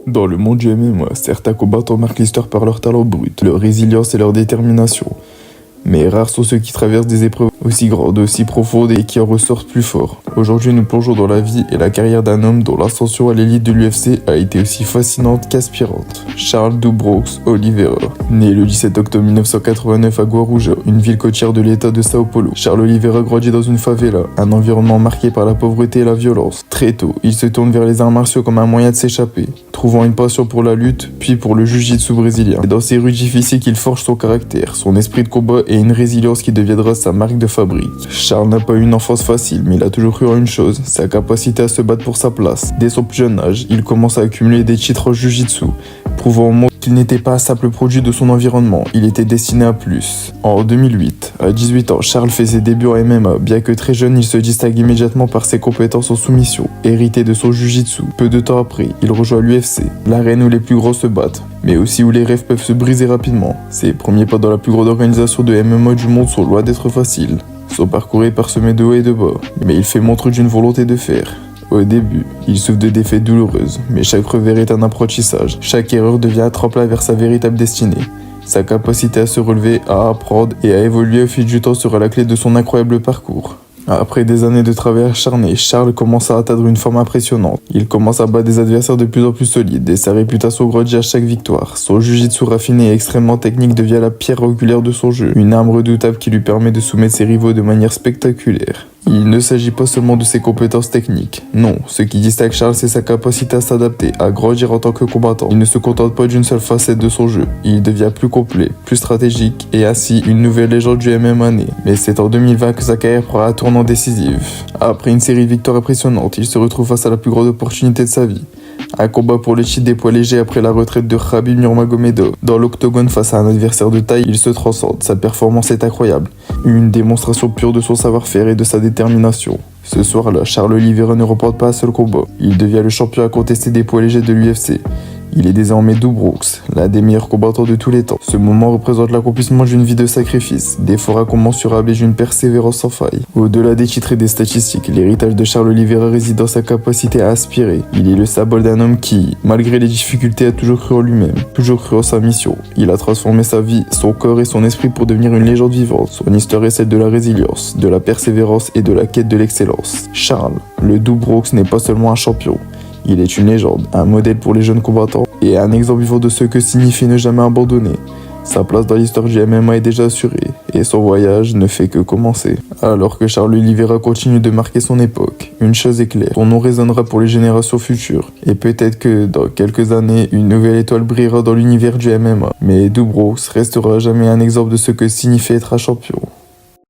Dans le monde du MMA, certains combattants marquent l'histoire par leur talent brut, leur résilience et leur détermination. Mais rares sont ceux qui traversent des épreuves aussi grandes, aussi profondes et qui en ressortent plus forts. Aujourd'hui, nous plongeons dans la vie et la carrière d'un homme dont l'ascension à l'élite de l'UFC a été aussi fascinante qu'inspirante. Charles Do Bronx Oliveira. Né le 17 octobre 1989 à Guarujá, une ville côtière de l'état de Sao Paulo, Charles Oliveira grandit dans une favela, un environnement marqué par la pauvreté et la violence. Très tôt, il se tourne vers les arts martiaux comme un moyen de s'échapper, trouvant une passion pour la lutte, puis pour le jiu-jitsu brésilien. C'est dans ces rues difficiles qu'il forge son caractère, son esprit de combat et une résilience qui deviendra sa marque de fabrique. Charles n'a pas eu une enfance facile, mais il a toujours cru en une chose, sa capacité à se battre pour sa place. Dès son plus jeune âge, il commence à accumuler des titres en jiu-jitsu, prouvant au monde qu'il n'était pas un simple produit de son environnement, il était destiné à plus. En 2008, à 18 ans, Charles fait ses débuts en MMA. Bien que très jeune, il se distingue immédiatement par ses compétences en soumission, héritées de son jiu-jitsu. Peu de temps après, il rejoint l'UFC, l'arène où les plus grands se battent, mais aussi où les rêves peuvent se briser rapidement. Ses premiers pas dans la plus grande organisation de MMA du monde sont loin d'être faciles. Son parcours est parsemé de hauts et de bas, mais il fait montre d'une volonté de faire. Au début, il souffre de défaites douloureuses, mais chaque revers est un apprentissage. Chaque erreur devient un tremplin vers sa véritable destinée. Sa capacité à se relever, à apprendre et à évoluer au fil du temps sera la clé de son incroyable parcours. Après des années de travail acharné, Charles commence à atteindre une forme impressionnante. Il commence à battre des adversaires de plus en plus solides et sa réputation grandit à chaque victoire. Son jiu-jitsu raffiné et extrêmement technique devient la pierre angulaire de son jeu, une arme redoutable qui lui permet de soumettre ses rivaux de manière spectaculaire. Il ne s'agit pas seulement de ses compétences techniques. Non, ce qui distingue Charles, c'est sa capacité à s'adapter, à grandir en tant que combattant. Il ne se contente pas d'une seule facette de son jeu. Il devient plus complet, plus stratégique et ainsi une nouvelle légende du MMA naît. Mais c'est en 2020 que sa carrière prend un tournant décisif. Après une série de victoires impressionnantes, il se retrouve face à la plus grande opportunité de sa vie. Un combat pour le titre des poids légers après la retraite de Khabib Nurmagomedov. Dans l'octogone face à un adversaire de taille, il se transcende. Sa performance est incroyable. Une démonstration pure de son savoir-faire et de sa détermination. Ce soir-là, Charles Oliveira ne remporte pas un seul combat. Il devient le champion incontesté des poids légers de l'UFC. Il est désormais Do Bronx, l'un des meilleurs combattants de tous les temps. Ce moment représente l'accomplissement d'une vie de sacrifice, d'efforts incommensurables et d'une persévérance sans faille. Au-delà des titres et des statistiques, l'héritage de Charles Oliveira réside dans sa capacité à inspirer. Il est le symbole d'un homme qui, malgré les difficultés, a toujours cru en lui-même, toujours cru en sa mission. Il a transformé sa vie, son corps et son esprit pour devenir une légende vivante. Son histoire est celle de la résilience, de la persévérance et de la quête de l'excellence. Charles, le Do Bronx n'est pas seulement un champion. Il est une légende, un modèle pour les jeunes combattants et un exemple vivant de ce que signifie ne jamais abandonner. Sa place dans l'histoire du MMA est déjà assurée et son voyage ne fait que commencer. Alors que Charles Oliveira continue de marquer son époque, une chose est claire, son nom résonnera pour les générations futures. Et peut-être que dans quelques années, une nouvelle étoile brillera dans l'univers du MMA. Mais Do Bronx restera jamais un exemple de ce que signifie être un champion.